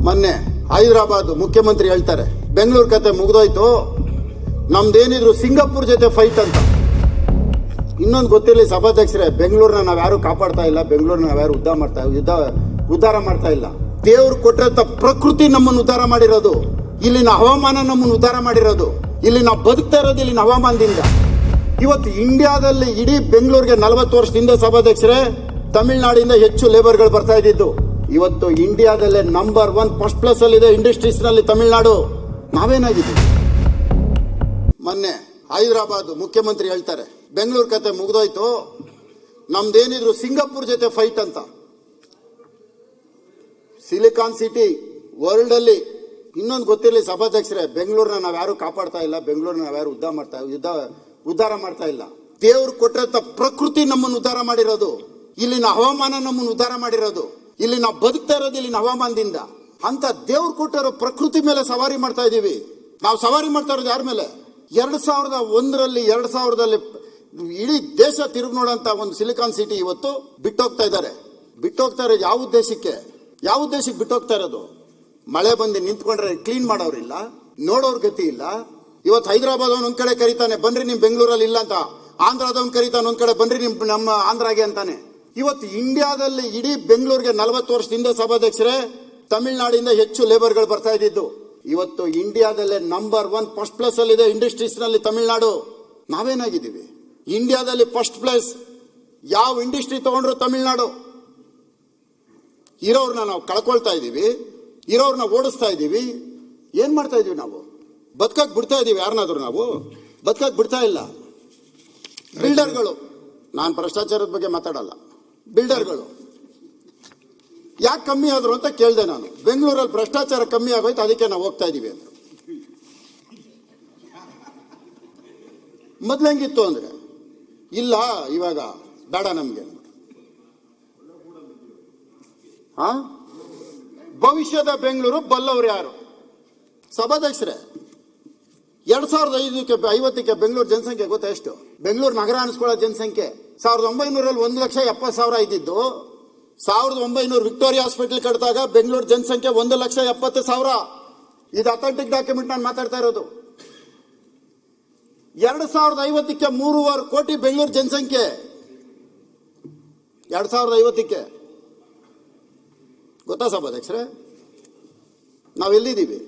ಮೊನ್ನೆ ಹೈದರಾಬಾದ್ ಮುಖ್ಯಮಂತ್ರಿ ಹೇಳ್ತಾರೆ ಬೆಂಗಳೂರು ಕತೆ ಮುಗಿದೋಯ್ತು, ನಮ್ದೇನಿದ್ರು ಸಿಂಗಾಪುರ್ ಜೊತೆ ಫೈಟ್ ಅಂತ. ಇನ್ನೊಂದು ಗೊತ್ತಿರಲಿ ಸಭಾಧ್ಯಕ್ಷರೇ, ಬೆಂಗಳೂರನ್ನ ನಾವ್ಯಾರು ಕಾಪಾಡ್ತಾ ಇಲ್ಲ, ಬೆಂಗಳೂರನ್ನ ನಾವ್ಯಾರು ಉದ್ಧಾರ ಮಾಡ್ತಾ ಇಲ್ಲ. ದೇವ್ರು ಕೊಟ್ಟಿರಂತ ಪ್ರಕೃತಿ ನಮ್ಮನ್ನು ಉದ್ಧಾರ ಮಾಡಿರೋದು, ಇಲ್ಲಿನ ಹವಾಮಾನ ನಮ್ಮನ್ನು ಉದ್ಧಾರ ಮಾಡಿರೋದು, ಇಲ್ಲಿ ನಾವು ಬದುಕ್ತಾ ಇರೋದು ಇಲ್ಲಿನ ಹವಾಮಾನದಿಂದ. ಇವತ್ತು ಇಂಡಿಯಾದಲ್ಲಿ ಇಡೀ ಬೆಂಗಳೂರಿಗೆ 40 ವರ್ಷದಿಂದ ಸಭಾಧ್ಯಕ್ಷರೇ ತಮಿಳುನಾಡಿಂದ ಹೆಚ್ಚು ಲೇಬರ್ಗಳು ಬರ್ತಾ ಇದ್ದಿದ್ದು. ಇವತ್ತು ಇಂಡಿಯಾದಲ್ಲೇ ನಂಬರ್ 1 ಫಸ್ಟ್ ಪ್ಲೇಸ್ ಅಲ್ಲಿ ಇದೆ ಇಂಡಸ್ಟ್ರೀಸ್ ನಲ್ಲಿ ತಮಿಳುನಾಡು. ನಾವೇನಾಗಿದ್ದೀವಿ? ಮೊನ್ನೆ ಹೈದರಾಬಾದ್ ಮುಖ್ಯಮಂತ್ರಿ ಹೇಳ್ತಾರೆ ಬೆಂಗಳೂರು ಕತೆ ಮುಗಿದೋಯ್ತು, ನಮ್ದೇನಿದ್ರು ಸಿಂಗಾಪುರ್ ಜೊತೆ ಫೈಟ್ ಅಂತ. ಸಿಲಿಕಾನ್ ಸಿಟಿ ವರ್ಲ್ಡ್ ಅಲ್ಲಿ. ಇನ್ನೊಂದು ಗೊತ್ತಿರಲಿ ಸಭಾಧ್ಯಕ್ಷರೇ, ಬೆಂಗಳೂರನ್ನ ನಾವ್ಯಾರು ಕಾಪಾಡ್ತಾ ಇಲ್ಲ, ಬೆಂಗಳೂರನ್ನ ನಾವ್ಯಾರು ಉದ್ಧಾರ ಮಾಡ್ತಾ ಇಲ್ಲ. ದೇವ್ರು ಕೊಟ್ಟಿರಂತ ಪ್ರಕೃತಿ ನಮ್ಮನ್ನು ಉದ್ಧಾರ ಮಾಡಿರೋದು, ಇಲ್ಲಿನ ಹವಾಮಾನ ನಮ್ಮನ್ನು ಉದ್ಧಾರ ಮಾಡಿರೋದು, ಇಲ್ಲಿ ನಾವು ಬದುಕ್ತಾ ಇರೋದು ಇಲ್ಲಿನ ಹವಾಮಾನದಿಂದ. ಅಂತ ದೇವ್ರು ಕೊಟ್ಟಿರೋ ಪ್ರಕೃತಿ ಮೇಲೆ ಸವಾರಿ ಮಾಡ್ತಾ ಇದೀವಿ. ನಾವು ಸವಾರಿ ಮಾಡ್ತಾ ಇರೋದು ಯಾರ ಮೇಲೆ? 2001ರಲ್ಲಿ 2000ದಲ್ಲಿ ಇಡೀ ದೇಶ ತಿರುಗಿ ನೋಡಂತ ಒಂದು ಸಿಲಿಕಾನ್ ಸಿಟಿ ಇವತ್ತು ಬಿಟ್ಟೋಗ್ತಾ ಇದ್ದಾರೆ. ಬಿಟ್ಟೋಗ್ತಾ ಇರೋದು ಯಾವ ಉದ್ದೇಶಕ್ಕೆ ಬಿಟ್ಟೋಗ್ತಾ ಇರೋದು? ಮಳೆ ಬಂದು ನಿಂತ್ಕೊಂಡ್ರೆ ಕ್ಲೀನ್ ಮಾಡೋರಿಲ್ಲ, ನೋಡೋರ್ ಗತಿ ಇಲ್ಲ. ಇವತ್ತು ಹೈದರಾಬಾದ್ ಒಂದ್ ಕಡೆ ಕರೀತಾನೆ ಬನ್ರಿ ನಿಮ್ ಬೆಂಗಳೂರಲ್ಲಿ ಇಲ್ಲ ಅಂತ, ಆಂಧ್ರದವನ್ ಕರೀತಾನೆ ಒಂದ್ ಕಡೆ ಬನ್ರಿ ನಮ್ಮ ಆಂಧ್ರಾಗೆ ಅಂತಾನೆ. ಇವತ್ತು ಇಂಡಿಯಾದಲ್ಲಿ ಇಡೀ ಬೆಂಗಳೂರಿಗೆ 40 ವರ್ಷದಿಂದ ಸಭಾಧ್ಯಕ್ಷರೇ ತಮಿಳುನಾಡಿಂದ ಹೆಚ್ಚು ಲೇಬರ್ಗಳು ಬರ್ತಾ ಇದ್ದಿದ್ದು. ಇವತ್ತು ಇಂಡಿಯಾದಲ್ಲೇ ನಂಬರ್ 1 ಫಸ್ಟ್ ಪ್ಲೇಸ್ ಅಲ್ಲಿ ಇದೆ ಇಂಡಸ್ಟ್ರೀಸ್ ನಲ್ಲಿ ತಮಿಳುನಾಡು. ನಾವೇನಾಗಿದ್ದೀವಿ? ಇಂಡಿಯಾದಲ್ಲಿ ಫಸ್ಟ್ ಪ್ಲೇಸ್ ಯಾವ ಇಂಡಸ್ಟ್ರಿ ತಗೊಂಡ್ರು ತಮಿಳುನಾಡು. ಇರೋರ್ನ ನಾವು ಕಳ್ಕೊಳ್ತಾ ಇದೀವಿ, ಇರೋರ್ನ ಓಡಿಸ್ತಾ ಇದೀವಿ. ಏನ್ ಮಾಡ್ತಾ ಇದೀವಿ ನಾವು? ಬದುಕಕ್ ಬಿಡ್ತಾ ಇದೀವಿ? ಯಾರನ್ನಾದ್ರೂ ನಾವು ಬದುಕಕ್ ಬಿಡ್ತಾ ಇಲ್ಲ. ಬಿಲ್ಡರ್ಗಳು, ನಾನು ಭ್ರಷ್ಟಾಚಾರದ ಬಗ್ಗೆ ಮಾತಾಡಲ್ಲ, ಬಿಲ್ಡರ್ಗಳು ಯಾಕೆ ಕಮ್ಮಿ ಆದ್ರು ಅಂತ ಕೇಳಿದೆ ನಾನು. ಬೆಂಗಳೂರಲ್ಲಿ ಭ್ರಷ್ಟಾಚಾರ ಕಮ್ಮಿ ಆಗೋಯ್ತು, ಅದಕ್ಕೆ ನಾವು ಹೋಗ್ತಾ ಇದೀವಿ ಅಂತ. ಮೊದ್ಲು ಹೆಂಗಿತ್ತು ಅಂದ್ರೆ ಇಲ್ಲ, ಇವಾಗ ಬೇಡ ನಮ್ಗೆ. ಭವಿಷ್ಯದ ಬೆಂಗಳೂರು ಬಲ್ಲವ್ರು ಯಾರು? ಸಭಾಧ್ಯಕ್ಷರೇ, 2050ಕ್ಕೆ ಬೆಂಗಳೂರು ಜನಸಂಖ್ಯೆ ಗೊತ್ತಾ ಎಷ್ಟು? ಬೆಂಗಳೂರು ನಗರ ಅನಿಸ್ಕೊಳ್ಳೋ ಜನಸಂಖ್ಯೆ 1900ರಲ್ಲಿ 1,70,000 ಇದ್ದಿದ್ದು. 1900 ವಿಕ್ಟೋರಿಯಾ ಹಾಸ್ಪಿಟಲ್ ಕಟ್ಟಿದಾಗ ಬೆಂಗಳೂರು ಜನಸಂಖ್ಯೆ 1,70,000. ಇದು ಅಥೆಂಟಿಕ್ ಡಾಕ್ಯುಮೆಂಟ್ ನಾನು ಮಾತಾಡ್ತಾ ಇರೋದು. 2050ಕ್ಕೆ 3.5 ಕೋಟಿ ಬೆಂಗಳೂರು ಜನಸಂಖ್ಯೆ. 2050ಕ್ಕೆ ಗೊತ್ತಾ ಸಭಾಧ್ಯಕ್ಷರೇ? ನಾವೆಲ್ಲಿದ್ದೀವಿ?